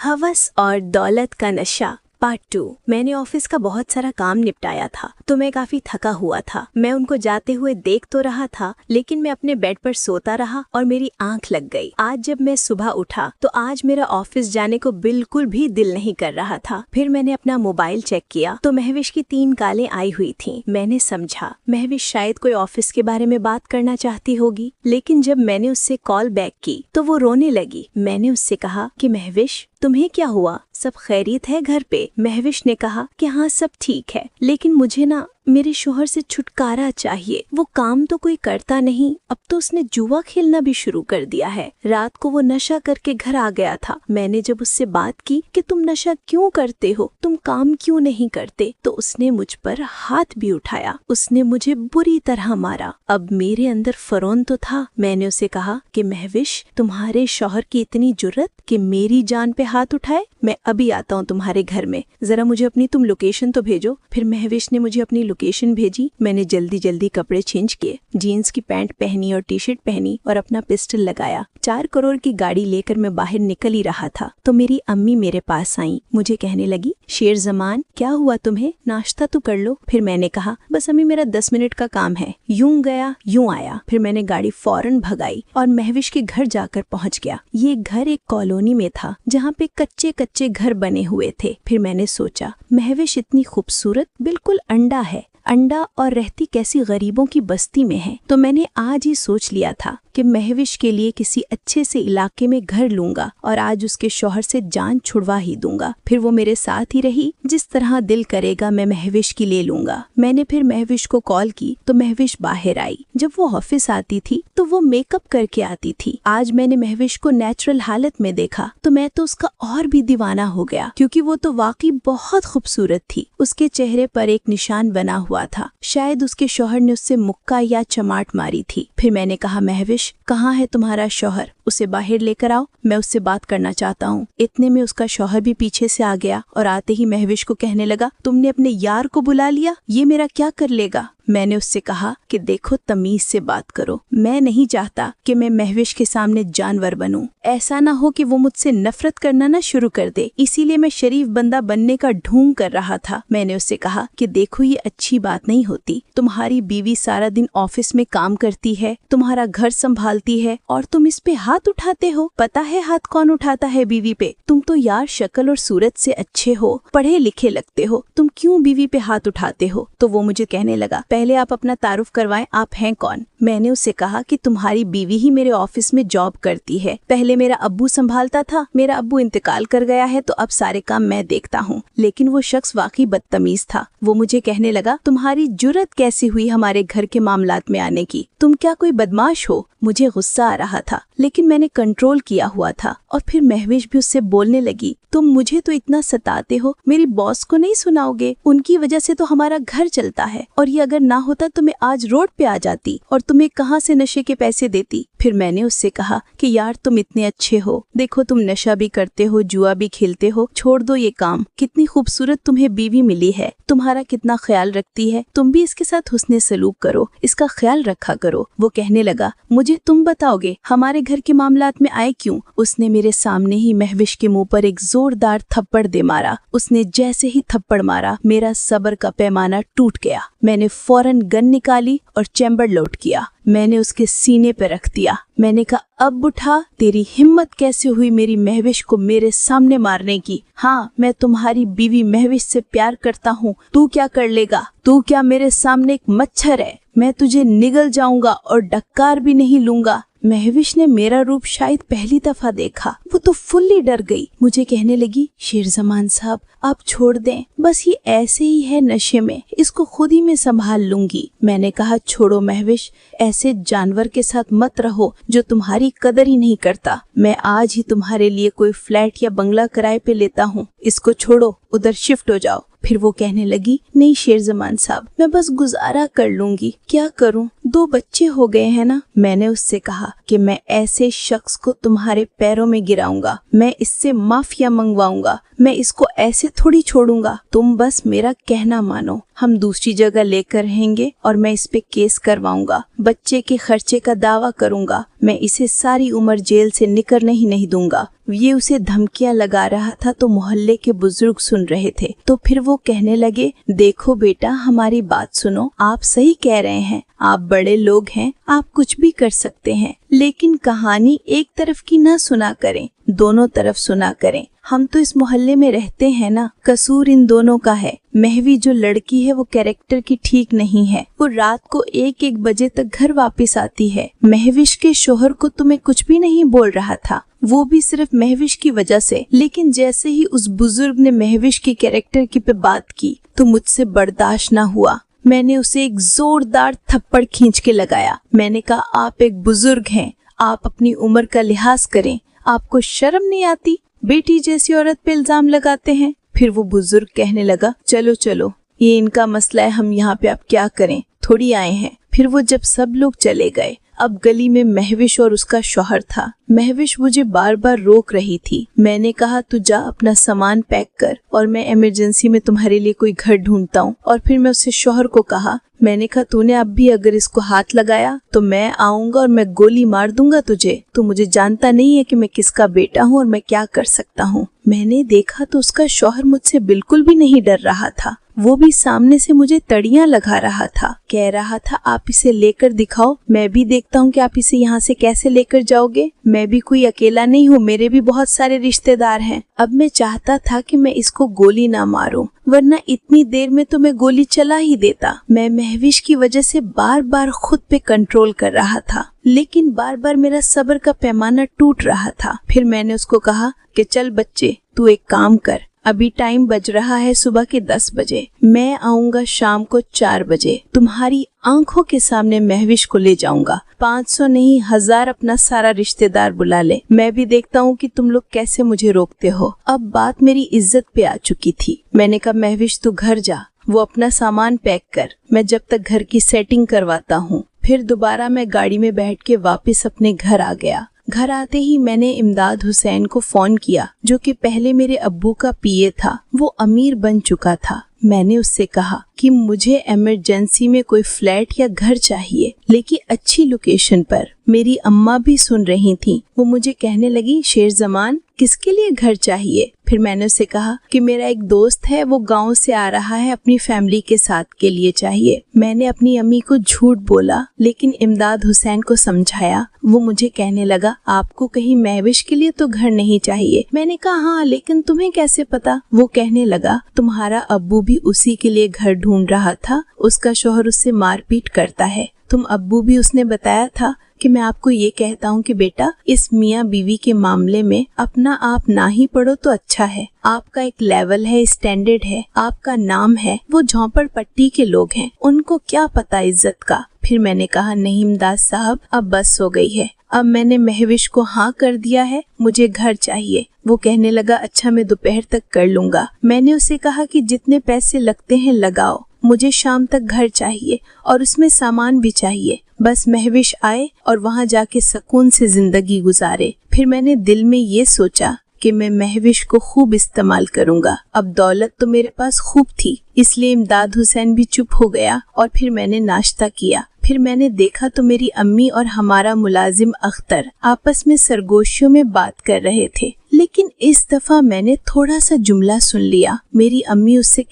हवस और दौलत का नशा पार्ट 2। मैंने ऑफिस का बहुत सारा काम निपटाया था तो मैं काफी थका हुआ था। मैं उनको जाते हुए देख तो रहा था लेकिन मैं अपने बेड पर सोता रहा और मेरी आंख लग गई। आज जब मैं सुबह उठा तो आज मेरा ऑफिस जाने को बिल्कुल भी दिल नहीं कर रहा था। फिर मैंने अपना मोबाइल चेक किया तो महविश की 3 कॉलें आई हुई थीं। मैंने समझा महविश शायद कोई ऑफिस के बारे में बात करना चाहती होगी, लेकिन जब मैंने उससे कॉल बैक की तो वो रोने लगी। मैंने उससे कहा कि महविश तुम्हें क्या हुआ, सब खैरियत है घर पे? महविश ने कहा कि हाँ सब ठीक है, लेकिन मुझे ना मेरे शोहर से छुटकारा चाहिए। वो काम तो कोई करता नहीं, अब तो उसने जुआ खेलना भी शुरू कर दिया है। रात को वो नशा करके घर आ गया था। मैंने जब उससे बात की कि तुम नशा क्यों करते हो, तुम काम क्यों नहीं करते, तो उसने मुझ पर हाथ भी उठाया। उसने मुझे बुरी तरह मारा। अब मेरे अंदर फरौन तो था। मैंने उसे कहा कि महविश तुम्हारे शौहर की इतनी जुर्रत कि मेरी जान पे हाथ उठाए। मैं अभी आता हूँ तुम्हारे घर में, जरा मुझे अपनी तुम लोकेशन तो भेजो। फिर महविश ने मुझे अपनी लोकेशन भेजी। मैंने जल्दी जल्दी कपड़े चेंज किए, जीन्स की पैंट पहनी और टी शर्ट पहनी और अपना पिस्टल लगाया। 4 करोड़ की गाड़ी लेकर मैं बाहर निकल ही रहा था तो मेरी अम्मी मेरे पास आई। मुझे कहने लगी, शेर जमान क्या हुआ तुम्हें, नाश्ता तो कर लो। फिर मैंने कहा बस अम्मी मेरा 10 मिनट का काम है। यूं गया यूं आया। फिर मैंने गाड़ी फौरन भगाई और महविश के घर जाकर पहुंच गया। ये घर एक कॉलोनी में था जहाँ पे कच्चे कच्चे घर बने हुए थे। फिर मैंने सोचा महविश इतनी खूबसूरत, बिल्कुल अंडा है, अंडा और रहती कैसी गरीबों की बस्ती में है। तो मैंने आज ही सोच लिया था कि महविश के लिए किसी अच्छे से इलाके में घर लूंगा और आज उसके शौहर से जान छुड़वा ही दूंगा। फिर वो मेरे साथ ही रही, जिस तरह दिल करेगा मैं महविश की ले लूंगा। मैंने फिर महविश को कॉल की तो महविश बाहर आई। जब वो ऑफिस आती थी तो वो मेकअप करके आती थी। आज मैंने महविश को नेचुरल हालत में देखा तो मैं तो उसका और भी दीवाना हो गया, क्योंकि वो तो वाकई बहुत खूबसूरत थी। उसके चेहरे पर एक निशान बना हुआ था, शायद उसके शौहर ने उससे मुक्का या चमाट मारी थी। फिर मैंने कहा महविश कहाँ है तुम्हारा शौहर, उसे बाहर लेकर आओ, मैं उससे बात करना चाहता हूँ। इतने में उसका शौहर भी पीछे से आ गया और आते ही महविश को कहने लगा, तुमने अपने यार को बुला लिया, ये मेरा क्या कर लेगा। मैंने उससे कहा कि देखो तमीज से बात करो, मैं नहीं चाहता कि मैं महविश के सामने जानवर बनूं। ऐसा ना हो कि वो मुझसे नफरत करना ना शुरू कर दे, इसीलिए मैं शरीफ बंदा बनने का ढोंग कर रहा था। मैंने उससे कहा कि देखो ये अच्छी बात नहीं होती, तुम्हारी बीवी सारा दिन ऑफिस में काम करती है, तुम्हारा घर संभालती है और तुम इस पे हाथ उठाते हो। पता है हाथ कौन उठाता है बीवी पे? तुम तो यार शक्ल और सूरत से अच्छे हो, पढ़े लिखे लगते हो, तुम क्यों बीवी पे हाथ उठाते हो? तो वो मुझे कहने लगा, पहले आप अपना तारुफ करवाएं, आप हैं कौन? मैंने उससे कहा कि तुम्हारी बीवी ही मेरे ऑफिस में जॉब करती है, पहले मेरा अब्बू संभालता था, मेरा अब्बू इंतकाल कर गया है तो अब सारे काम मैं देखता हूँ। लेकिन वो शख्स वाकई बदतमीज था। वो मुझे कहने लगा, तुम्हारी जुर्रत कैसी हुई हमारे घर के मामलात में आने की, तुम क्या कोई बदमाश हो? मुझे गुस्सा आ रहा था लेकिन मैंने कंट्रोल किया हुआ था। और फिर महविश भी उससे बोलने लगी, तुम मुझे तो इतना सताते हो, मेरी बॉस को नहीं सुनाओगे? उनकी वजह से तो हमारा घर चलता है और ये अगर ना होता तो मैं आज रोड पे आ जाती और तुम्हें कहाँ से नशे के पैसे देती। फिर मैंने उससे कहा कि यार तुम इतने अच्छे हो, देखो तुम नशा भी करते हो, जुआ भी खेलते हो, छोड़ दो ये काम। कितनी खूबसूरत तुम्हें बीवी मिली है, तुम्हारा कितना ख्याल रखती है, तुम भी इसके साथ हुस्ने सलूक करो, इसका ख्याल रखा करो। वो कहने लगा, मुझे तुम बताओगे हमारे घर के मामलात में आए क्यों? उसने मेरे सामने ही महविश के मुंह पर एक जोरदार थप्पड़ दे मारा। उसने जैसे ही थप्पड़ मारा मेरा सब्र का पैमाना टूट गया। मैंने फौरन गन निकाली और चैम्बर लोड किया। मैंने उसके सीने पे रख दिया। मैंने कहा, अब उठा, तेरी हिम्मत कैसे हुई मेरी महविश को मेरे सामने मारने की? हाँ, मैं तुम्हारी बीवी महविश से प्यार करता हूँ, तू क्या कर लेगा? तू क्या मेरे सामने एक मच्छर है? मैं तुझे निगल जाऊंगा और डक्कार भी नहीं लूंगा। महविश ने मेरा रूप शायद पहली दफा देखा, वो तो फुल्ली डर गई। मुझे कहने लगी, शेर जमान साहब आप छोड़ दें, बस ये ऐसे ही है नशे में, इसको खुद ही मैं संभाल लूंगी। मैंने कहा, छोड़ो महविश, ऐसे जानवर के साथ मत रहो जो तुम्हारी कदर ही नहीं करता। मैं आज ही तुम्हारे लिए कोई फ्लैट या बंगला किराए पे लेता हूँ, इसको छोड़ो, उधर शिफ्ट हो जाओ। फिर वो कहने लगी, नहीं शेर जमान साहब, मैं बस गुजारा कर लूंगी, क्या करूं, 2 बच्चे हो गए हैं ना। मैंने उससे कहा, कि मैं ऐसे शख्स को तुम्हारे पैरों में गिराऊंगा, मैं इससे माफिया मंगवाऊंगा, मैं इसको ऐसे थोड़ी छोड़ूंगा। तुम बस मेरा कहना मानो, हम दूसरी जगह लेकर रहेंगे और मैं इस पे केस करवाऊंगा, बच्चे के खर्चे का दावा करूंगा, मैं इसे सारी उम्र जेल से निकलने ही नहीं दूंगा। ये उसे धमकियां लगा रहा था तो मोहल्ले के बुजुर्ग सुन रहे थे। तो फिर वो कहने लगे, देखो बेटा, हमारी बात सुनो, आप सही कह रहे हैं, आप बड़े लोग हैं, आप कुछ भी कर सकते हैं, लेकिन कहानी एक तरफ की ना सुना करें, दोनों तरफ सुना करें। हम तो इस मोहल्ले में रहते हैं ना, कसूर इन दोनों का है। महवी जो लड़की है वो कैरेक्टर की ठीक नहीं है, वो रात को 1-1 बजे तक घर वापस आती है। महविश के शोहर को तुम्हें कुछ भी नहीं बोल रहा था, वो भी सिर्फ महविश की वजह से, लेकिन जैसे ही उस बुजुर्ग ने महविश की कैरेक्टर की पे बात की तो मुझसे बर्दाश्त ना हुआ। मैंने उसे एक जोरदार थप्पड़ खींच के लगाया। मैंने कहा, आप एक बुजुर्ग हैं, आप अपनी उम्र का लिहाज करें, आपको शर्म नहीं आती? बेटी जैसी औरत पे इल्जाम लगाते हैं। फिर वो बुजुर्ग कहने लगा, चलो चलो, ये इनका मसला है, हम यहाँ पे अब क्या करें, थोड़ी आए हैं। फिर वो जब सब लोग चले गए, अब गली में महविश और उसका शौहर था। महविश मुझे बार बार रोक रही थी। मैंने कहा, तू जा अपना सामान पैक कर और मैं इमरजेंसी में तुम्हारे लिए कोई घर ढूंढता हूँ। और फिर मैं उससे शौहर को कहा, मैंने कहा, तूने अब भी अगर इसको हाथ लगाया तो मैं आऊंगा और मैं गोली मार दूंगा तुझे। तू मुझे जानता नहीं है कि मैं किसका बेटा हूँ और मैं क्या कर सकता हूँ। मैंने देखा तो उसका शौहर मुझसे बिल्कुल भी नहीं डर रहा था, वो भी सामने से मुझे तड़ियां लगा रहा था, कह रहा था, आप इसे लेकर दिखाओ, मैं भी देखता हूँ कि आप इसे यहाँ से कैसे लेकर जाओगे। मैं भी कोई अकेला नहीं हूँ, मेरे भी बहुत सारे रिश्तेदार हैं। अब मैं चाहता था कि मैं इसको गोली ना मारूं, वरना इतनी देर में तो मैं गोली चला ही देता। मैं महविश की वजह से बार बार खुद पे कंट्रोल कर रहा था, लेकिन बार बार मेरा सब्र का पैमाना टूट रहा था। फिर मैंने उसको कहा कि चल बच्चे, तू एक काम कर, अभी टाइम बज रहा है सुबह के 10 बजे, मैं आऊंगा शाम को 4 बजे, तुम्हारी आंखों के सामने महविश को ले जाऊंगा। 500 नहीं 1000 अपना सारा रिश्तेदार बुला ले, मैं भी देखता हूँ कि तुम लोग कैसे मुझे रोकते हो। अब बात मेरी इज्जत पे आ चुकी थी। मैंने कहा, महविश तू घर जा, वो अपना सामान पैक कर, मैं जब तक घर की सेटिंग करवाता हूँ। फिर दोबारा मैं गाड़ी में बैठ के वापस अपने घर आ गया। घर आते ही मैंने इमदाद हुसैन को फोन किया, जो कि पहले मेरे अब्बू का पीए था, वो अमीर बन चुका था। मैंने उससे कहा कि मुझे इमरजेंसी में कोई फ्लैट या घर चाहिए, लेकिन अच्छी लोकेशन पर। मेरी अम्मा भी सुन रही थी। वो मुझे कहने लगी, शेर जमान, किसके लिए घर चाहिए? फिर मैंने उससे कहा कि मेरा एक दोस्त है, वो गांव से आ रहा है, अपनी फैमिली के साथ के लिए चाहिए। मैंने अपनी अम्मी को झूठ बोला, लेकिन इमदाद हुसैन को समझाया। वो मुझे कहने लगा, आपको कहीं महविश के लिए तो घर नहीं चाहिए? मैंने कहा, हाँ, लेकिन तुम्हें कैसे पता? वो कहने लगा, तुम्हारा अब्बू भी उसी के लिए घर ढूंढ रहा था, उसका शौहर उससे मारपीट करता है। तुम अब्बू भी उसने बताया था कि मैं आपको ये कहता हूँ कि बेटा, इस मियाँ बीवी के मामले में अपना आप ना ही पढ़ो तो अच्छा है। आपका एक लेवल है, स्टैंडर्ड है, आपका नाम है, वो झोंपड़पट्टी के लोग हैं, उनको क्या पता इज्जत का। फिर मैंने कहा, नहीं इमदाद साहब, अब बस हो गई है, अब मैंने महविश को हाँ कर दिया है, मुझे घर चाहिए। वो कहने लगा, अच्छा मैं दोपहर तक कर लूंगा। मैंने उसे कहा कि जितने पैसे लगते हैं लगाओ, मुझे शाम तक घर चाहिए और उसमें सामान भी चाहिए, बस महविश आए और वहाँ जाके सुकून से जिंदगी गुजारे। फिर मैंने दिल में ये सोचा कि मैं महविश को खूब इस्तेमाल करूंगा। अब दौलत तो मेरे पास खूब थी, इसलिए इमदाद हुसैन भी चुप हो गया और फिर मैंने नाश्ता किया। फिर मैंने देखा तो मेरी अम्मी और हमारा मुलाजिम अख्तर आपस में सरगोशियों में बात कर रहे थे, लेकिन इस दफा मैंने थोड़ा सा जुमला सुन लिया। मेरी अम्मी उससे